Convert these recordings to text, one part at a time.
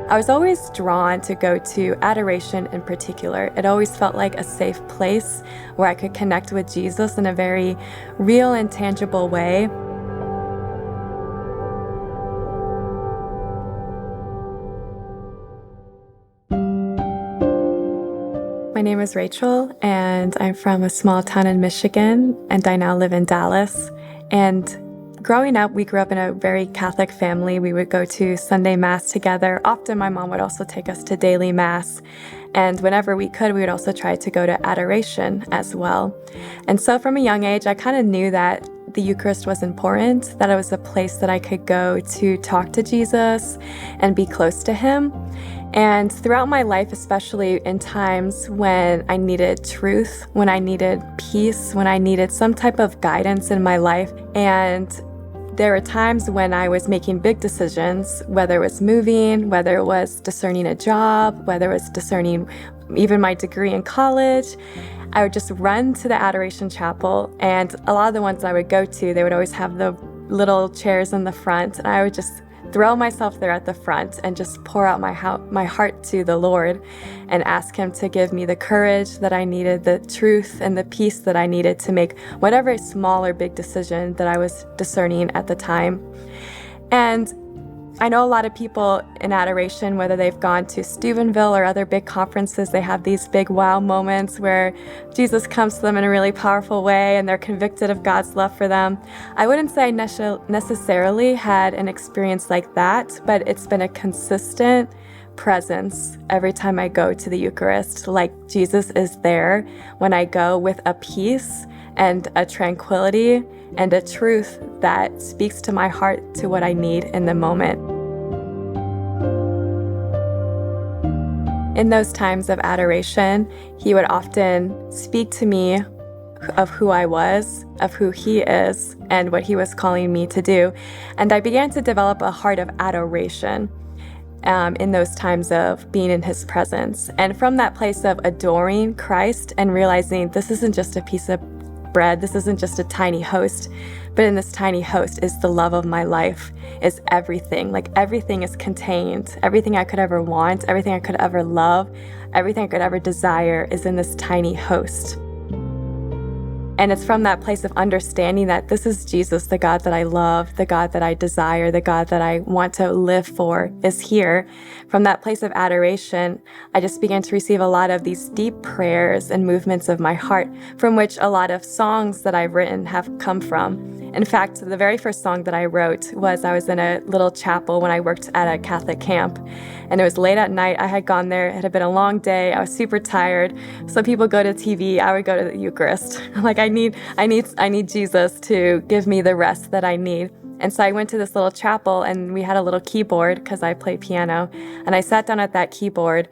I was always drawn to go to adoration in particular. It always felt like a safe place where I could connect with Jesus in a very real and tangible way. My name is Rachel, and I'm from a small town in Michigan, and I now live in Dallas. And growing up, we grew up in a very Catholic family. We would go to Sunday Mass together. Often my mom would also take us to daily Mass. And whenever we could, we would also try to go to adoration as well. And so from a young age, I kind of knew that the Eucharist was important, that it was a place that I could go to talk to Jesus and be close to him. And throughout my life, especially in times when I needed truth, when I needed peace, when I needed some type of guidance in my life, and there were times when I was making big decisions, whether it was moving, whether it was discerning a job, whether it was discerning even my degree in college, I would just run to the adoration chapel. And a lot of the ones I would go to, they would always have the little chairs in the front, and I would just throw myself there at the front and just pour out my heart to the Lord and ask him to give me the courage that I needed, the truth and the peace that I needed to make whatever small or big decision that I was discerning at the time. And I know a lot of people in adoration, whether they've gone to Steubenville or other big conferences, they have these big wow moments where Jesus comes to them in a really powerful way and they're convicted of God's love for them. I wouldn't say I necessarily had an experience like that, but it's been a consistent presence every time I go to the Eucharist. Like Jesus is there when I go, with a peace and a tranquility and a truth that speaks to my heart, to what I need in the moment. In those times of adoration, he would often speak to me of who I was, of who he is, and what he was calling me to do. And I began to develop a heart of adoration in those times of being in his presence. And from that place of adoring Christ and realizing this isn't just a piece of bread, this isn't just a tiny host, but in this tiny host is the love of my life, is everything. Like everything is contained. Everything I could ever want, everything I could ever love, everything I could ever desire is in this tiny host. And it's from that place of understanding that this is Jesus, the God that I love, the God that I desire, the God that I want to live for is here. From that place of adoration, I just began to receive a lot of these deep prayers and movements of my heart, from which a lot of songs that I've written have come from. In fact, the very first song that I wrote was I was in a little chapel when I worked at a Catholic camp. And it was late at night. I had gone there. It had been a long day. I was super tired. Some people go to TV. I would go to the Eucharist. Like I need Jesus to give me the rest that I need. And so I went to this little chapel, and we had a little keyboard because I play piano. And I sat down at that keyboard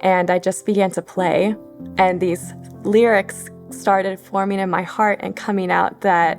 and I just began to play. And these lyrics started forming in my heart and coming out that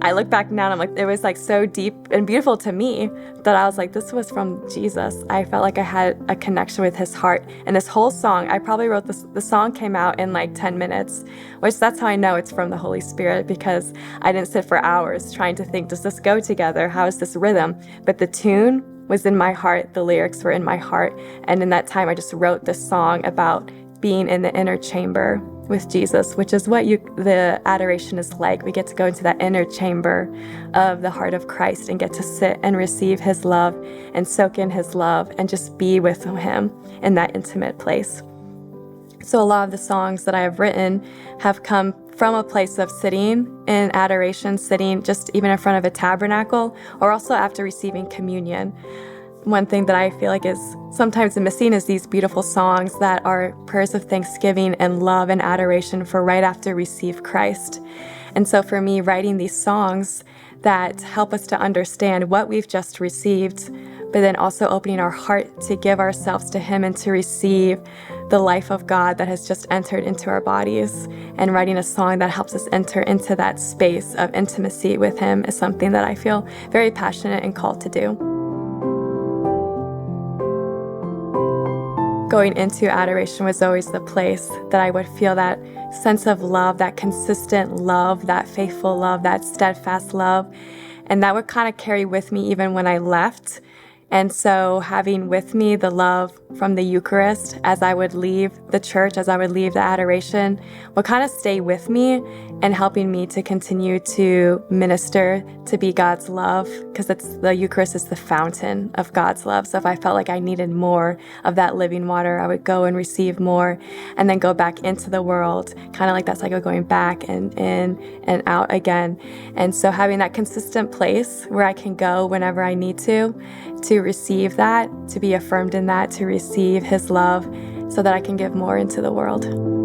I look back now and I'm like, it was like so deep and beautiful to me that I was like, this was from Jesus. I felt like I had a connection with his heart. And this whole song, I probably wrote this, the song came out in like 10 minutes, which that's how I know it's from the Holy Spirit, because I didn't sit for hours trying to think, does this go together? How is this rhythm? But the tune was in my heart. The lyrics were in my heart. And in that time, I just wrote this song about being in the inner chamber with Jesus, which is what the adoration is like. We get to go into that inner chamber of the heart of Christ and get to sit and receive his love and soak in his love and just be with him in that intimate place. So a lot of the songs that I have written have come from a place of sitting in adoration, sitting just even in front of a tabernacle, or also after receiving communion. One thing that I feel like is sometimes missing is these beautiful songs that are prayers of thanksgiving and love and adoration for right after receive Christ. And so for me, writing these songs that help us to understand what we've just received, but then also opening our heart to give ourselves to him and to receive the life of God that has just entered into our bodies, and writing a song that helps us enter into that space of intimacy with him is something that I feel very passionate and called to do. Going into adoration was always the place that I would feel that sense of love, that consistent love, that faithful love, that steadfast love. And that would kind of carry with me even when I left. And so having with me the love from the Eucharist as I would leave the church, as I would leave the adoration, would kind of stay with me and helping me to continue to minister, to be God's love, because the Eucharist is the fountain of God's love. So if I felt like I needed more of that living water, I would go and receive more and then go back into the world, kind of like that cycle going back and in and out again. And so having that consistent place where I can go whenever I need to receive that, to be affirmed in that, to receive His love so that I can give more into the world.